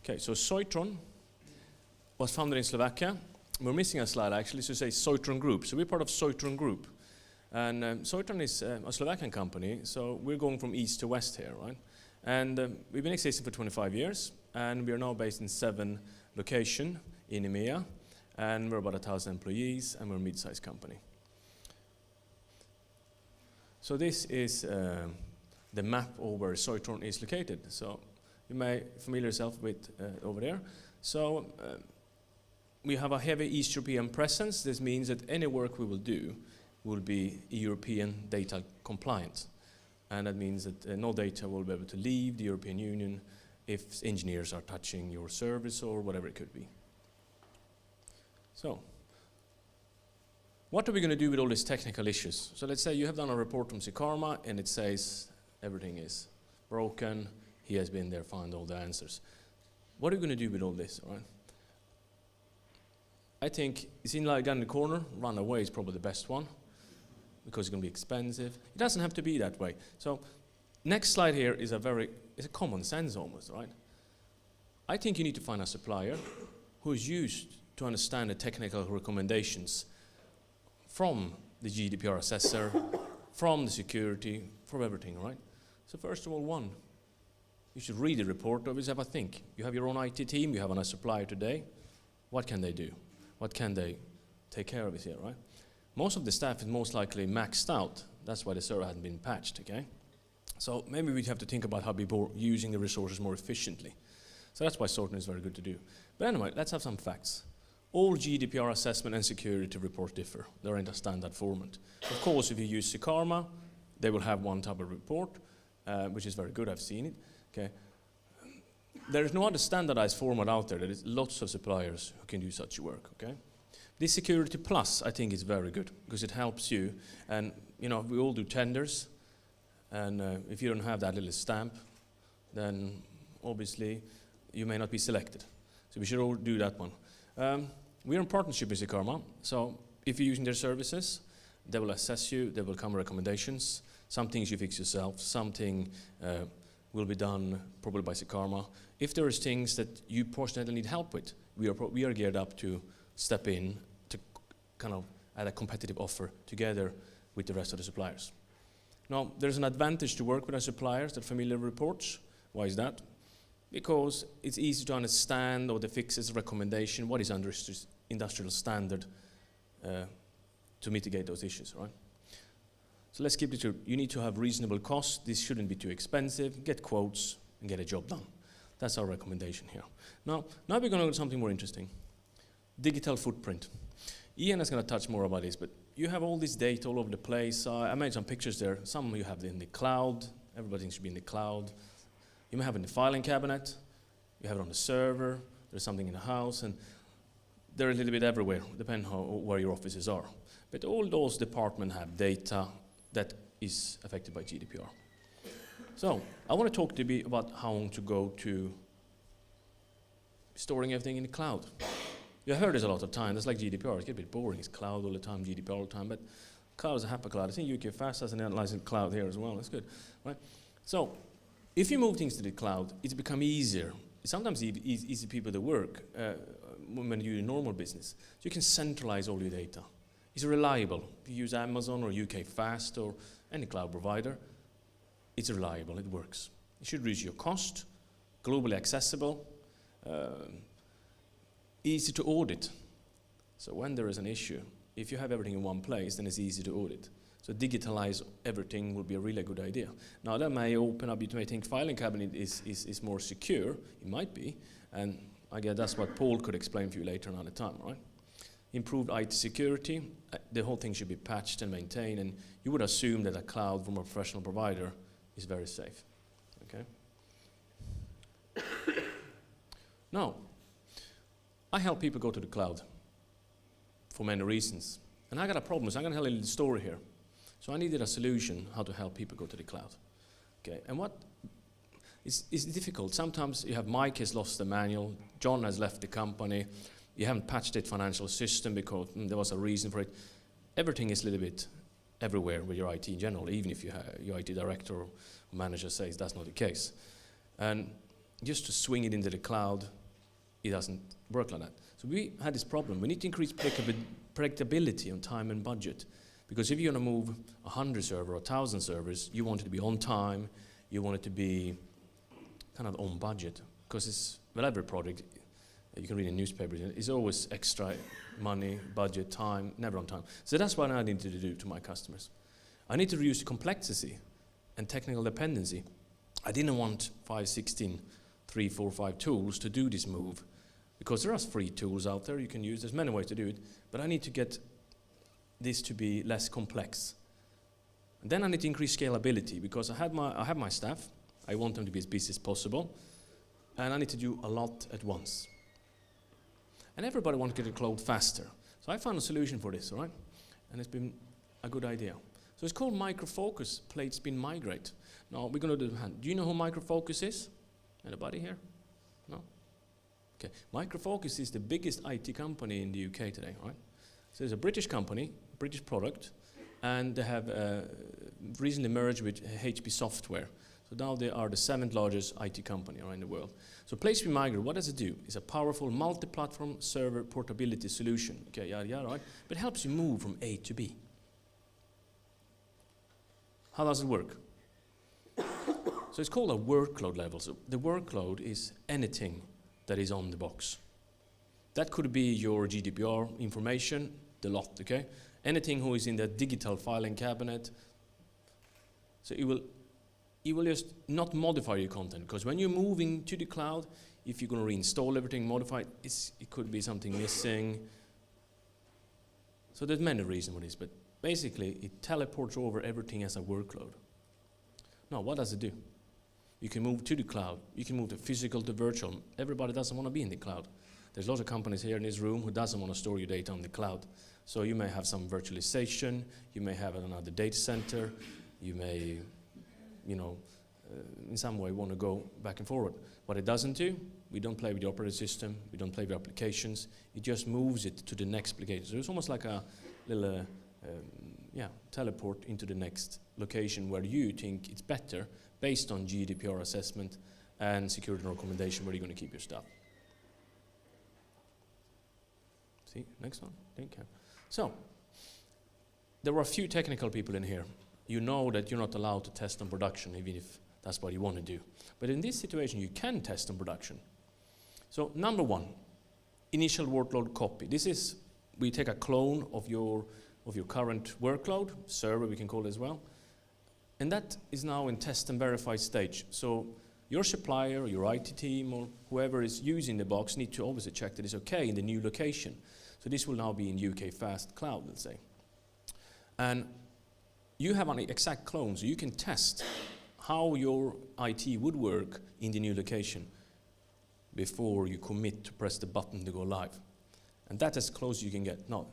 Okay, so Soitron was founded in Slovakia. We're missing a slide actually, so say Soitron Group. So we're part of Soitron Group. And Soitron is a Slovakian company, so we're going from east to west here, right? And we've been existing for 25 years, and we are now based in 7 locations in EMEA, and we're about 1,000 employees, and we're a mid-sized company. So this is the map of where Soitron is located. So you may familiar yourself with over there. So we have a heavy East European presence. This means that any work we will do will be European data compliant. And that means that no data will be able to leave the European Union if engineers are touching your service or whatever it could be. So, what are we going to do with all these technical issues? So let's say you have done a report from Secarma and it says everything is broken, he has been there, found all the answers. What are we going to do with all this, all right? I think it's in like down in the corner, run away is probably the best one, because it's going to be expensive. It doesn't have to be that way. So next slide here is it's a common sense almost, right? I think you need to find a supplier who is used to understand the technical recommendations from the GDPR assessor, from the security, from everything, right? So first of all, you should read the report, always have a think. You have your own IT team, you have a supplier today. What can they do? What can they take care of it here, right? Most of the staff is most likely maxed out. That's why the server hasn't been patched, okay? So maybe we have to think about how people are using the resources more efficiently. So that's why Soitron is very good to do. But anyway, let's have some facts. All GDPR assessment and security reports differ. They're in a standard format. Of course, if you use Secarma, they will have one type of report, which is very good, I've seen it, okay? There is no other standardized format out there. There is lots of suppliers who can do such work, okay? This Security Plus, I think, is very good because it helps you. And, you know, we all do tenders. And if you don't have that little stamp, then obviously you may not be selected. So we should all do that one. We're in partnership with Secarma. So if you're using their services, they will assess you. They will come with recommendations. Some things you fix yourself. Something will be done probably by Secarma. If there is things that you personally need help with, we are geared up to step in to kind of add a competitive offer together with the rest of the suppliers. Now, there's an advantage to work with our suppliers that familiar reports. Why is that? Because it's easy to understand all the fixes, recommendation, what is industrial standard to mitigate those issues, right? So let's keep it true. You need to have reasonable costs. This shouldn't be too expensive. Get quotes and get a job done. That's our recommendation here. Now we're going to go to something more interesting. Digital footprint. Ian is going to touch more about this, but you have all this data all over the place. I made some pictures there. Some you have in the cloud. Everything should be in the cloud. You may have it in the filing cabinet. You have it on the server. There's something in the house. And they're a little bit everywhere, depending on where your offices are. But all those departments have data that is affected by GDPR. So I want to talk to you about how to go to storing everything in the cloud. You heard this a lot of times. It's like GDPR. It's a bit boring. It's cloud all the time, GDPR all the time. But cloud is a happy cloud. I think UK Fast has an analyzing cloud here as well. That's good, right? So if you move things to the cloud, it's become easier. It's sometimes easy people to work when you do normal business. So you can centralize all your data. It's reliable. If you use Amazon or UK Fast or any cloud provider, it's reliable. It works. It should reduce your cost, globally accessible, easy to audit. So when there is an issue, if you have everything in one place, then it's easy to audit. So digitalize everything will be a really good idea. Now that may open up, you may think filing cabinet is more secure. It might be, and I guess that's what Paul could explain for you later another time, right? Improved IT security, the whole thing should be patched and maintained, and you would assume that a cloud from a professional provider is very safe, okay? Now, I help people go to the cloud for many reasons. And I got a problem, so I'm going to tell you a little story here. So I needed a solution how to help people go to the cloud. Okay, and it's difficult. Sometimes you have Mike has lost the manual, John has left the company, you haven't patched the financial system because there was a reason for it. Everything is a little bit everywhere with your IT in general, even if you have your IT director or manager says that's not the case. And just to swing it into the cloud, it doesn't work like that. So we had this problem. We need to increase predictability on time and budget. Because if you're going to move 100 servers or 1,000 servers, you want it to be on time, you want it to be kind of on budget. Because it's, with every project, you can read in newspapers, it's always extra money, budget, time, never on time. So that's what I need to do to my customers. I need to reduce the complexity and technical dependency. I didn't want 5, 16, 3, 4, 5 tools to do this move. Because there are free tools out there you can use. There's many ways to do it. But I need to get this to be less complex. And then I need to increase scalability because I have my staff. I want them to be as busy as possible. And I need to do a lot at once. And everybody wants to get the cloud faster. So I found a solution for this, all right? And it's been a good idea. So it's called Micro Focus Plate Spin Migrate. Now we're going to do the hand. Do you know who Micro Focus is? Anybody here? No? Okay. Micro Focus is the biggest IT company in the UK today, right? So it's a British company, British product, and they have recently merged with HP Software. So now they are the 7th largest IT company around the world. So Plate Spin Migrate, what does it do? It's a powerful multi-platform server portability solution. Okay, yeah, right. But it helps you move from A to B. How does it work? So it's called a workload level. So the workload is anything that is on the box. That could be your GDPR information, the lot, okay? Anything who is in the digital filing cabinet. So it will just not modify your content, because when you're moving to the cloud, if you're going to reinstall everything, modify it, it could be something missing. So there's many reasons for this, but basically it teleports over everything as a workload. Now, what does it do? You can move to the cloud. You can move to physical to virtual. Everybody doesn't want to be in the cloud. There's lots of companies here in this room who doesn't want to store your data on the cloud. So you may have some virtualization. You may have another data center. You may, in some way want to go back and forward. What it doesn't do, we don't play with the operating system. We don't play with applications. It just moves it to the next application. So it's almost like a little teleport into the next location where you think it's better based on GDPR assessment and security recommendation where you're going to keep your stuff. See, next one. Thank you. So, there were a few technical people in here. You know that you're not allowed to test on production, even if that's what you want to do. But in this situation, you can test on production. So, number one, initial workload copy. This is, we take a clone of your current workload, server we can call it as well, and that is now in test and verify stage. So, your supplier, your IT team, or whoever is using the box need to obviously check that it's okay in the new location. So this will now be in UK Fast Cloud, let's say. And you have an exact clone, so you can test how your IT would work in the new location before you commit to press the button to go live. And that's as close as you can get. Now,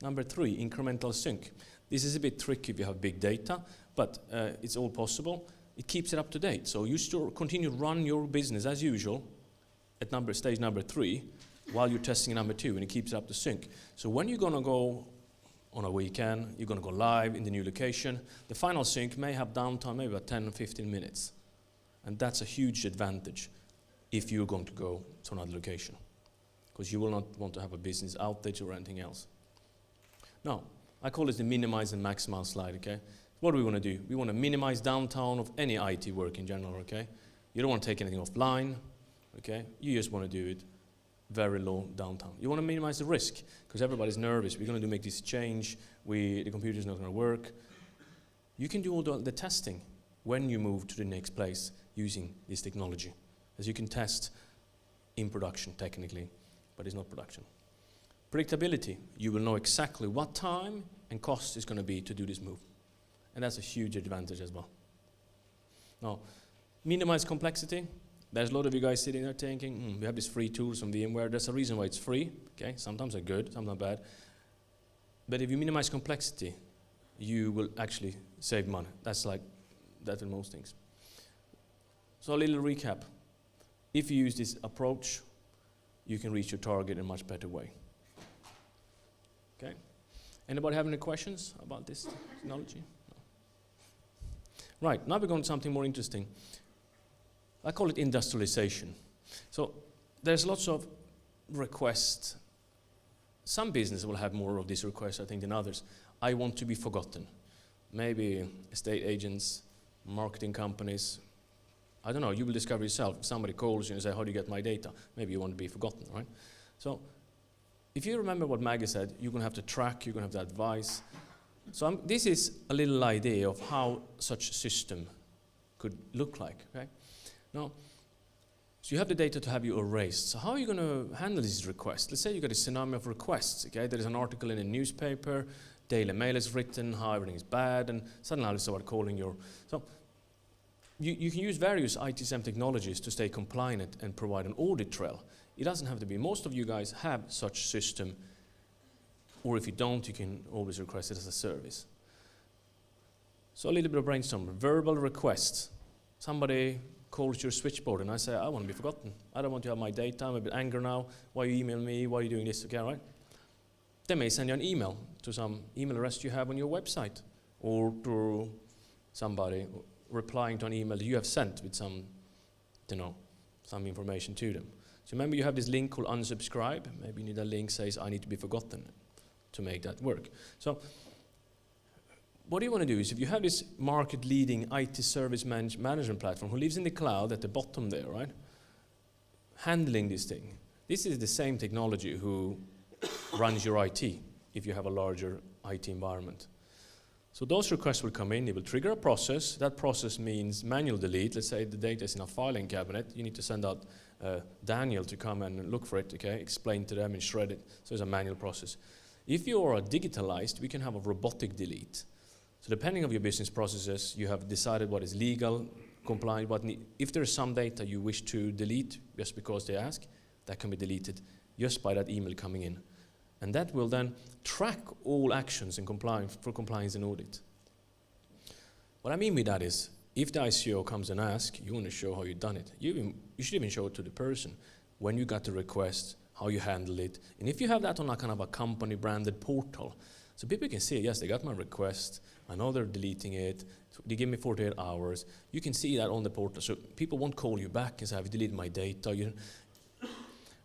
number 3, incremental sync. This is a bit tricky if you have big data, but it's all possible. It keeps it up to date. So you still continue to run your business as usual at stage number 3 while you're testing number 2, and it keeps it up to sync. So when you're going to go on a weekend, you're going to go live in the new location, the final sync may have downtime maybe about 10 or 15 minutes. And that's a huge advantage if you're going to go to another location, because you will not want to have a business outage or anything else. Now, I call this the minimize and maximize slide, okay? What do we want to do? We want to minimize downtime of any IT work in general, okay? You don't want to take anything offline, okay? You just want to do it very low downtime. You want to minimize the risk, because everybody's nervous. We're going to make this change. The computer's not going to work. You can do all the testing when you move to the next place using this technology, as you can test in production technically, but it's not production. Predictability. You will know exactly what time and cost is going to be to do this move. And that's a huge advantage as well. Now, minimize complexity. There's a lot of you guys sitting there thinking, we have these free tools from VMware. There's a reason why it's free. Okay, sometimes they're good, sometimes bad. But if you minimize complexity, you will actually save money. That's like that in most things. So a little recap. If you use this approach, you can reach your target in a much better way. Okay. Anybody have any questions about this technology? No. Right, now we're going to something more interesting. I call it industrialization. So there's lots of requests. Some businesses will have more of these requests, I think, than others. I want to be forgotten. Maybe estate agents, marketing companies. I don't know, you will discover yourself. If somebody calls you and say, how do you get my data? Maybe you want to be forgotten, right? So if you remember what Maggie said, you're going to have to track, you're going to have to advise. So this is a little idea of how such a system could look like, okay? Now, so you have the data to have you erased. So how are you going to handle these requests? Let's say you got a tsunami of requests, okay? There is an article in a newspaper, Daily Mail is written, how everything is bad, and suddenly I'll start calling your... So you can use various ITSM technologies to stay compliant and provide an audit trail. It doesn't have to be. Most of you guys have such system, or if you don't, you can always request it as a service. So a little bit of brainstorming. Verbal requests. Somebody calls your switchboard and I say, I want to be forgotten. I don't want to have my data. I'm a bit angry now. Why you email me? Why are you doing this? Okay, right? They may send you an email to some email address you have on your website, or to somebody replying to an email that you have sent with some, you know, some information to them. So remember, you have this link called unsubscribe. Maybe you need a link says I need to be forgotten to make that work. So what you want to do is, if you have this market-leading IT service management platform who lives in the cloud at the bottom there, right, handling this thing. This is the same technology who runs your IT if you have a larger IT environment. So those requests will come in, it will trigger a process. That process means manual delete. Let's say the data is in a filing cabinet. You need to send out Daniel to come and look for it, okay, explain to them and shred it. So it's a manual process. If you are digitalized, we can have a robotic delete. So depending on your business processes, you have decided what is legal, compliant, if there's some data you wish to delete just because they ask, that can be deleted just by that email coming in. And that will then track all actions in for compliance and audit. What I mean with that is, if the ICO comes and asks, you want to show how you've done it. You should even show it to the person when you got the request, how you handle it. And if you have that on a kind of a company branded portal, so people can see, yes, they got my request, I know they're deleting it, they give me 48 hours. You can see that on the portal, so people won't call you back and say, have you deleted my data?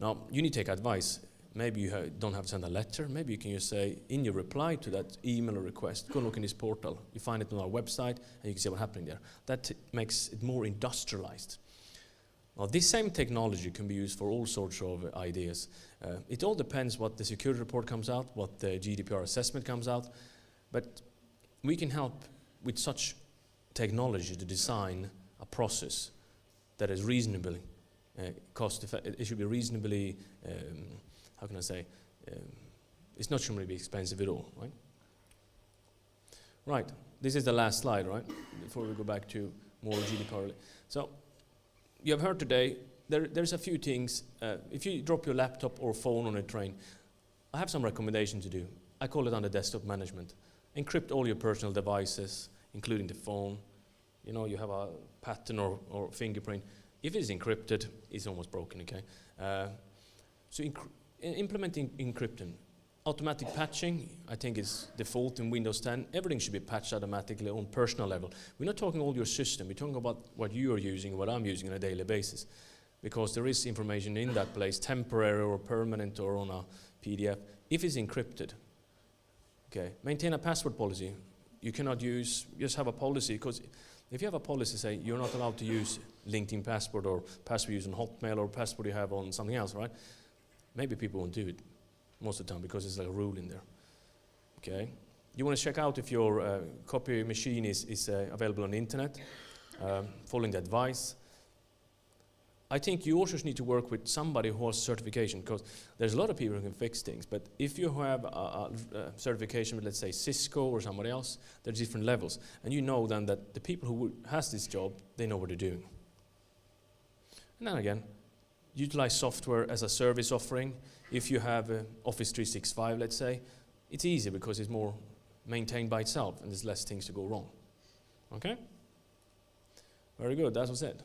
Now, you need to take advice. Maybe you don't have to send a letter. Maybe you can just say, in your reply to that email or request, go and look in this portal. You find it on our website, and you can see what's happening there. That makes it more industrialized. Now, this same technology can be used for all sorts of ideas. It all depends what the security report comes out, what the GDPR assessment comes out. But we can help with such technology to design a process that is reasonably cost-effective. It should be reasonably, how can I say, it's not going to be expensive at all, right? Right, this is the last slide, right? Before we go back to more GDPR. So, you have heard today, there's a few things. If you drop your laptop or phone on a train, I have some recommendations to do. I call it under desktop management. Encrypt all your personal devices, including the phone. You know, you have a pattern or fingerprint. If it's encrypted, it's almost broken, okay? So implementing encryption. Automatic patching, I think, is default in Windows 10. Everything should be patched automatically on personal level. We're not talking all your system. We're talking about what you are using, what I'm using on a daily basis. Because there is information in that place, temporary or permanent or on a PDF, if it's encrypted. Okay, maintain a password policy. You cannot just have a policy, because if you have a policy, say, you're not allowed to use LinkedIn password or password used on Hotmail or password you have on something else, right? Maybe people won't do it most of the time because it's like a rule in there. Okay, you want to check out if your copy machine is available on the internet, following the advice. I think you also need to work with somebody who has certification, because there's a lot of people who can fix things, but if you have a certification with, let's say, Cisco or somebody else, there's different levels. And you know then that the people who has this job, they know what they're doing. And then again, utilize software as a service offering. If you have Office 365, let's say, it's easy because it's more maintained by itself and there's less things to go wrong. Okay? Very good, that was it.